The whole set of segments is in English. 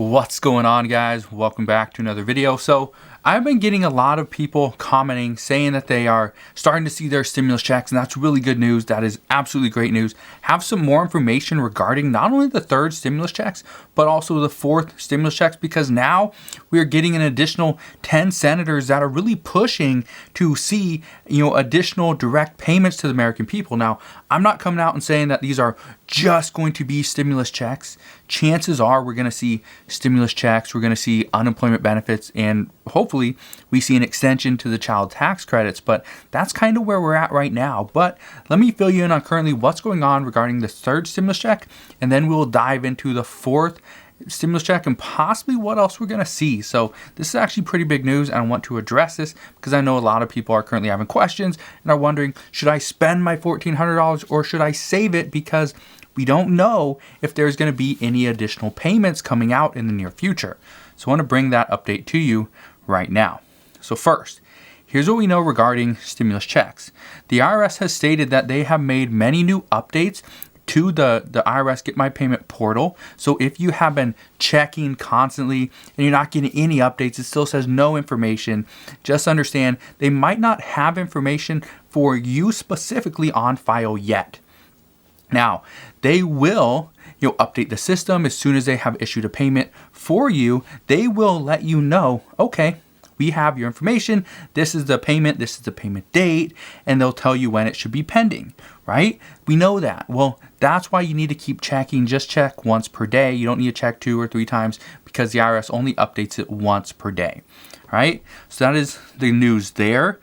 What's going on, guys? Welcome back to another video. So I've been getting a lot of people commenting saying that they are starting to see their stimulus checks, and that's really good news. That is absolutely great news. Have some more information regarding not only the third stimulus checks, but also the fourth stimulus checks, because now we are getting an additional 10 senators that are really pushing to see, additional direct payments to the American people. Now, I'm not coming out and saying that these are just going to be stimulus checks. Chances are we're going to see stimulus checks, we're going to see unemployment benefits, and hopefully we see an extension to the child tax credits. But that's kind of where we're at right now. But let me fill you in on currently what's going on regarding the third stimulus check, and then we'll dive into the fourth stimulus check and possibly what else we're going to see. So this is actually pretty big news, and I want to address this because I know a lot of people are currently having questions and are wondering, should I spend my $1,400 or should I save it, because we don't know if there's going to be any additional payments coming out in the near future. So I want to bring that update to you right now. So first, here's what we know regarding stimulus checks. The IRS has stated that they have made many new updates to the IRS Get My Payment portal. So if you have been checking constantly and you're not getting any updates, it still says no information, just understand they might not have information for you specifically on file yet. Now, they will update the system as soon as they have issued a payment for you. They will let you know, okay, we have your information, this is the payment, this is the payment date, and they'll tell you when it should be pending, right? We know that. Well, that's why you need to keep checking. Just check once per day. You don't need to check 2 or 3 times because the IRS only updates it once per day, right? So that is the news there.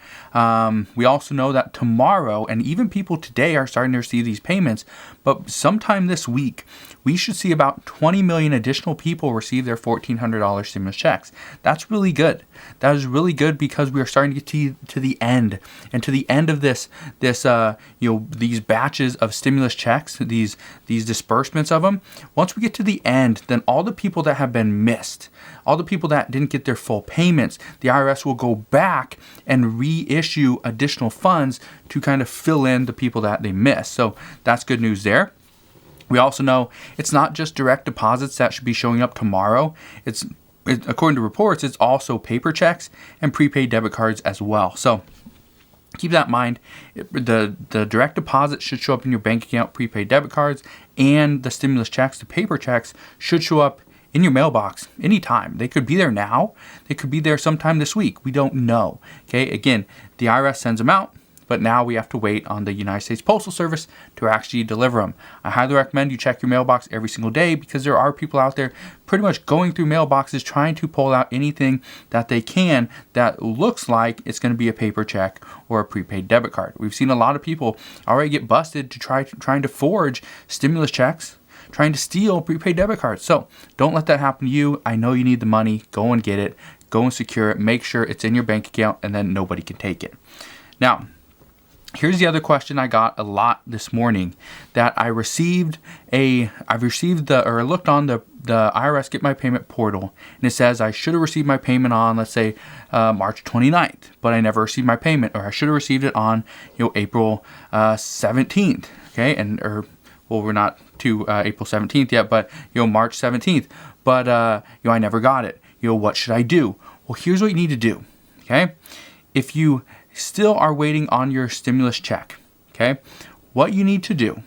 We also know that tomorrow, and even people today, are starting to receive these payments, but sometime this week, we should see about 20 million additional people receive their $1,400 stimulus checks. That's really good. That is really good because we are starting to get to the end, and to the end of this these batches of stimulus checks, these disbursements of them. Once we get to the end, then all the people that have been missed, all the people that didn't get their full payments, the IRS will go back and reissue additional funds to kind of fill in the people that they missed. So that's good news there. We also know it's not just direct deposits that should be showing up tomorrow. According to reports, it's also paper checks and prepaid debit cards as well. So keep that in mind. The direct deposit should show up in your bank account, prepaid debit cards, and the stimulus checks, the paper checks, should show up in your mailbox anytime. They could be there now. They could be there sometime this week. We don't know. Okay, again, the IRS sends them out, but now we have to wait on the United States Postal Service to actually deliver them. I highly recommend you check your mailbox every single day, because there are people out there pretty much going through mailboxes trying to pull out anything that they can that looks like it's going to be a paper check or a prepaid debit card. We've seen a lot of people already get busted to trying to forge stimulus checks, trying to steal prepaid debit cards. So don't let that happen to you. I know you need the money. Go and get it. Go and secure it. Make sure it's in your bank account, and then nobody can take it. Now, here's the other question I got a lot this morning that I looked on the IRS Get My Payment portal, and it says I should have received my payment on, let's say, March 29th, but I never received my payment, or I should have received it on, April 17th, okay, we're not to April 17th yet, but March 17th, but I never got it. What should I do? Well, here's what you need to do, okay? If you still are waiting on your stimulus check, okay, what you need to do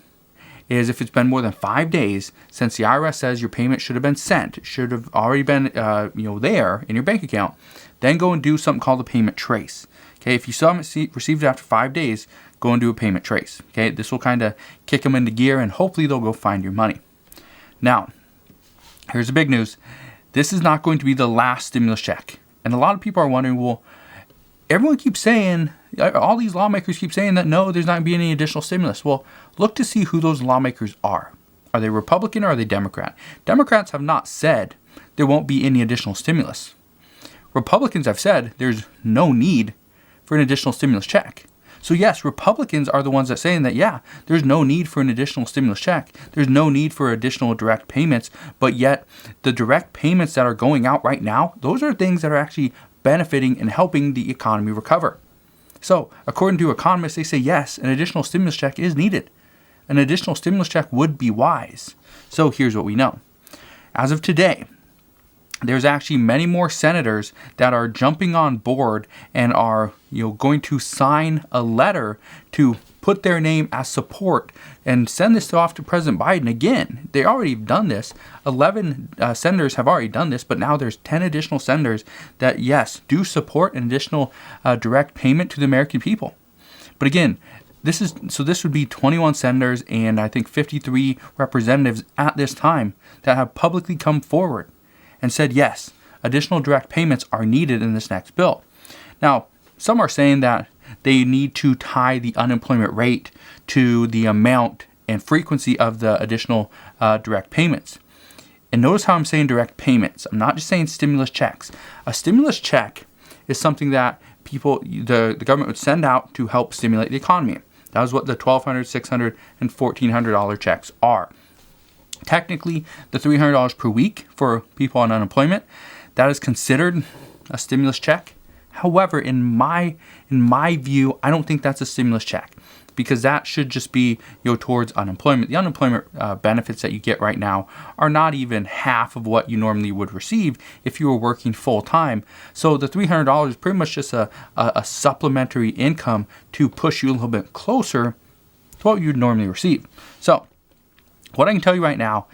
is, if it's been more than 5 days since the IRS says your payment should have been sent, it should have already been there in your bank account, then go and do something called a payment trace. Okay, if you still haven't received it after 5 days, go and do a payment trace. Okay, this will kind of kick them into gear, and hopefully they'll go find your money. Now, here's the big news. This is not going to be the last stimulus check. And a lot of people are wondering, well, everyone keeps saying, all these lawmakers keep saying that no, there's not going to be any additional stimulus. Well, look to see who those lawmakers are. Are they Republican or are they Democrat? Democrats have not said there won't be any additional stimulus. Republicans have said there's no need for an additional stimulus check. So yes, Republicans are the ones that saying that, yeah, there's no need for an additional stimulus check. There's no need for additional direct payments, but yet the direct payments that are going out right now, those are things that are actually benefiting and helping the economy recover. So according to economists, they say, yes, an additional stimulus check is needed. An additional stimulus check would be wise. So here's what we know. As of today, there's actually many more senators that are jumping on board and are going to sign a letter to put their name as support and send this off to President Biden. Again, they already have done this. 11 senators have already done this, but now there's 10 additional senators that, yes, do support an additional direct payment to the American people. But again, this would be 21 senators and I think 53 representatives at this time that have publicly come forward and said, yes, additional direct payments are needed in this next bill. Now, some are saying that they need to tie the unemployment rate to the amount and frequency of the additional direct payments. And notice how I'm saying direct payments. I'm not just saying stimulus checks. A stimulus check is something that the government would send out to help stimulate the economy. That is what the $1,200, $600, and $1,400 checks are. Technically, the $300 per week for people on unemployment, that is considered a stimulus check. However, in my view, I don't think that's a stimulus check because that should just be towards unemployment. The unemployment benefits that you get right now are not even half of what you normally would receive if you were working full time. So the $300 is pretty much just a supplementary income to push you a little bit closer to what you'd normally receive. So what I can tell you right now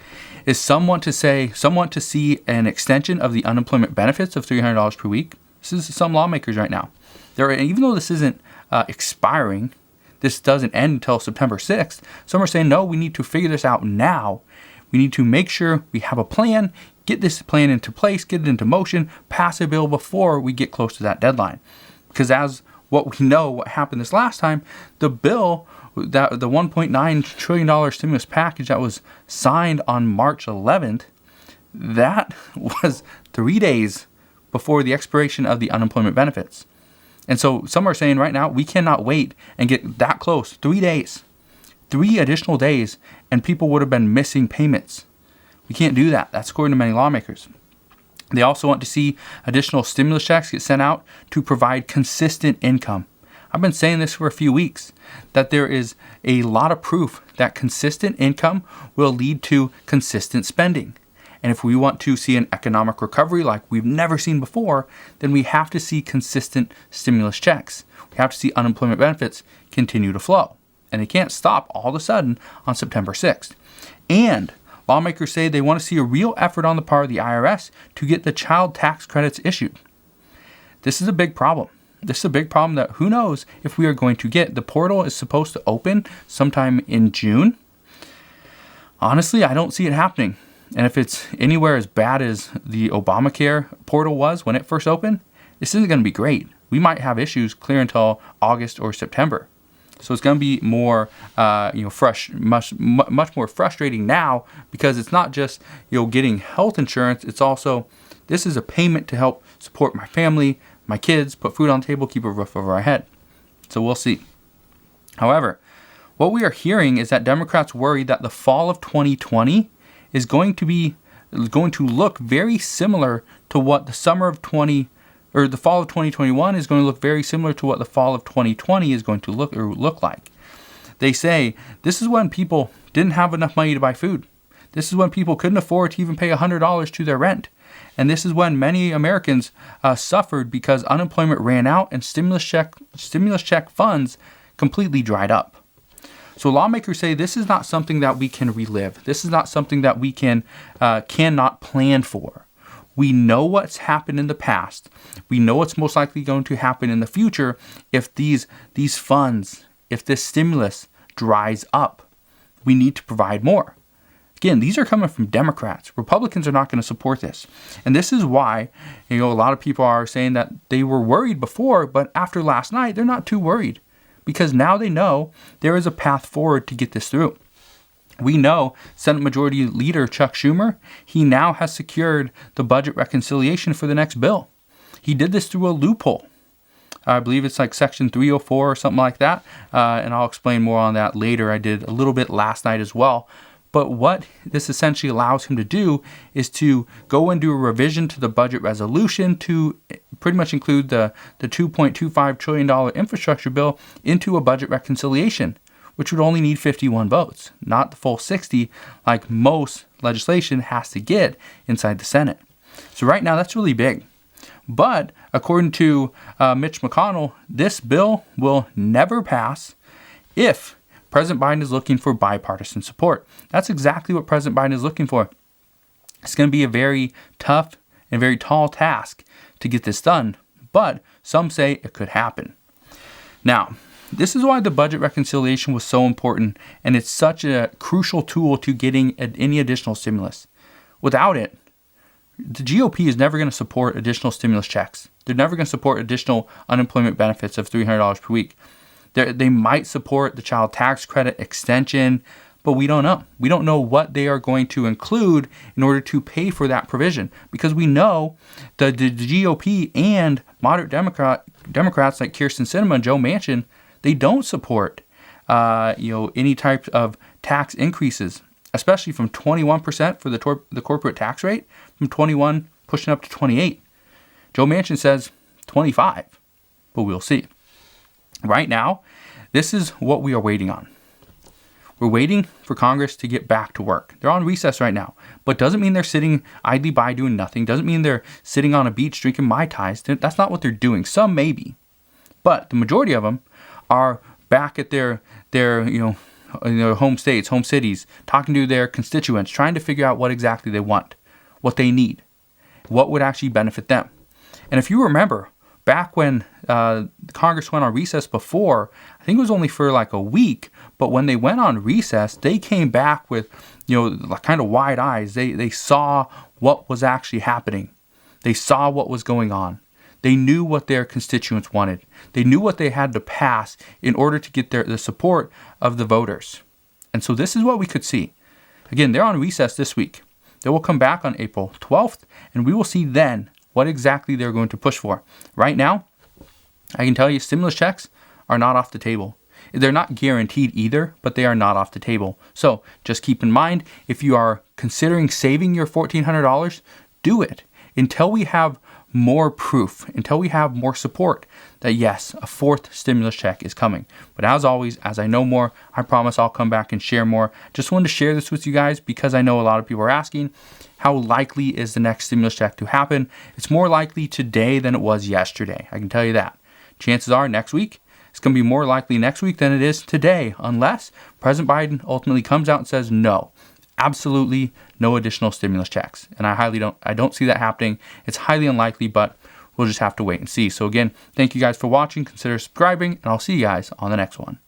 is some want to see an extension of the unemployment benefits of $300 per week. This is some lawmakers right now. Even though this isn't expiring, this doesn't end until September 6th. Some are saying, no, we need to figure this out now. We need to make sure we have a plan, get this plan into place, get it into motion, pass a bill before we get close to that deadline. Because as what we know, what happened this last time, the bill, the $1.9 trillion stimulus package that was signed on March 11th, that was 3 days before the expiration of the unemployment benefits. And so some are saying right now, we cannot wait and get that close. 3 days, 3 additional days, and people would have been missing payments. We can't do that. That's according to many lawmakers. They also want to see additional stimulus checks get sent out to provide consistent income. I've been saying this for a few weeks, that there is a lot of proof that consistent income will lead to consistent spending. And if we want to see an economic recovery like we've never seen before, then we have to see consistent stimulus checks. We have to see unemployment benefits continue to flow. And they can't stop all of a sudden on September 6th. And lawmakers say they want to see a real effort on the part of the IRS to get the child tax credits issued. This is a big problem. This is a big problem that who knows if we are going to get. The portal is supposed to open sometime in June. Honestly, I don't see it happening. And if it's anywhere as bad as the Obamacare portal was when it first opened, this isn't going to be great. We might have issues clear until August or September. So it's going to be more, much more frustrating now because it's not just, getting health insurance. It's also, this is a payment to help support my family, my kids, put food on the table, keep a roof over our head. So we'll see. However, what we are hearing is that Democrats worry that the fall of 2020 is going to look very similar to what the fall of 2021 is going to look very similar to what the fall of 2020 is going to look like. They say this is when people didn't have enough money to buy food. This is when people couldn't afford to even pay $100 to their rent. And this is when many Americans suffered because unemployment ran out and stimulus check funds completely dried up. So lawmakers say this is not something that we can relive. This is not something that we cannot plan for. We know what's happened in the past. We know what's most likely going to happen in the future if these funds, if this stimulus dries up. We need to provide more. Again, these are coming from Democrats. Republicans are not going to support this. And this is why, a lot of people are saying that they were worried before, but after last night, they're not too worried. Because now they know there is a path forward to get this through. We know Senate Majority Leader Chuck Schumer, he now has secured the budget reconciliation for the next bill. He did this through a loophole. I believe it's like Section 304 or something like that. And I'll explain more on that later. I did a little bit last night as well. But what this essentially allows him to do is to go and do a revision to the budget resolution to pretty much include the $2.25 trillion infrastructure bill into a budget reconciliation, which would only need 51 votes, not the full 60 like most legislation has to get inside the Senate. So right now, that's really big. But according to Mitch McConnell, this bill will never pass if President Biden is looking for bipartisan support. That's exactly what President Biden is looking for. It's going to be a very tough and very tall task to get this done, but some say it could happen. Now, this is why the budget reconciliation was so important, and it's such a crucial tool to getting any additional stimulus. Without it, the GOP is never going to support additional stimulus checks. They're never going to support additional unemployment benefits of $300 per week. They might support the child tax credit extension, but we don't know. We don't know what they are going to include in order to pay for that provision, because we know that the GOP and moderate Democrats like Kyrsten Sinema and Joe Manchin, they don't support any type of tax increases, especially from 21% for the corporate tax rate, from 21 pushing up to 28. Joe Manchin says 25, but we'll see. Right now, this is what we are waiting on. We're waiting for Congress to get back to work. They're on recess right now, but doesn't mean they're sitting idly by doing nothing. Doesn't mean they're sitting on a beach drinking Mai Tais. That's not what they're doing. Some maybe, but the majority of them are back at their home states, home cities, talking to their constituents, trying to figure out what exactly they want, what they need, what would actually benefit them. And if you remember, back when Congress went on recess before, I think it was only for like a week, but when they went on recess, they came back with, kind of wide eyes. They saw what was actually happening. They saw what was going on. They knew what their constituents wanted. They knew what they had to pass in order to get the support of the voters. And so this is what we could see. Again, they're on recess this week. They will come back on April 12th, and we will see then what exactly they're going to push for. Right now, I can tell you stimulus checks are not off the table. They're not guaranteed either, but they are not off the table. So just keep in mind, if you are considering saving your $1,400, do it until we have more proof, until we have more support that yes, a fourth stimulus check is coming. But as always, as I know more, I promise I'll come back and share more. Just wanted to share this with you guys because I know a lot of people are asking, how likely is the next stimulus check to happen? It's more likely today than it was yesterday. I can tell you that. Chances are next week, it's going to be more likely next week than it is today, unless President Biden ultimately comes out and says no. Absolutely no additional stimulus checks. And I don't see that happening. It's highly unlikely, but we'll just have to wait and see. So again, thank you guys for watching. Consider subscribing, and I'll see you guys on the next one.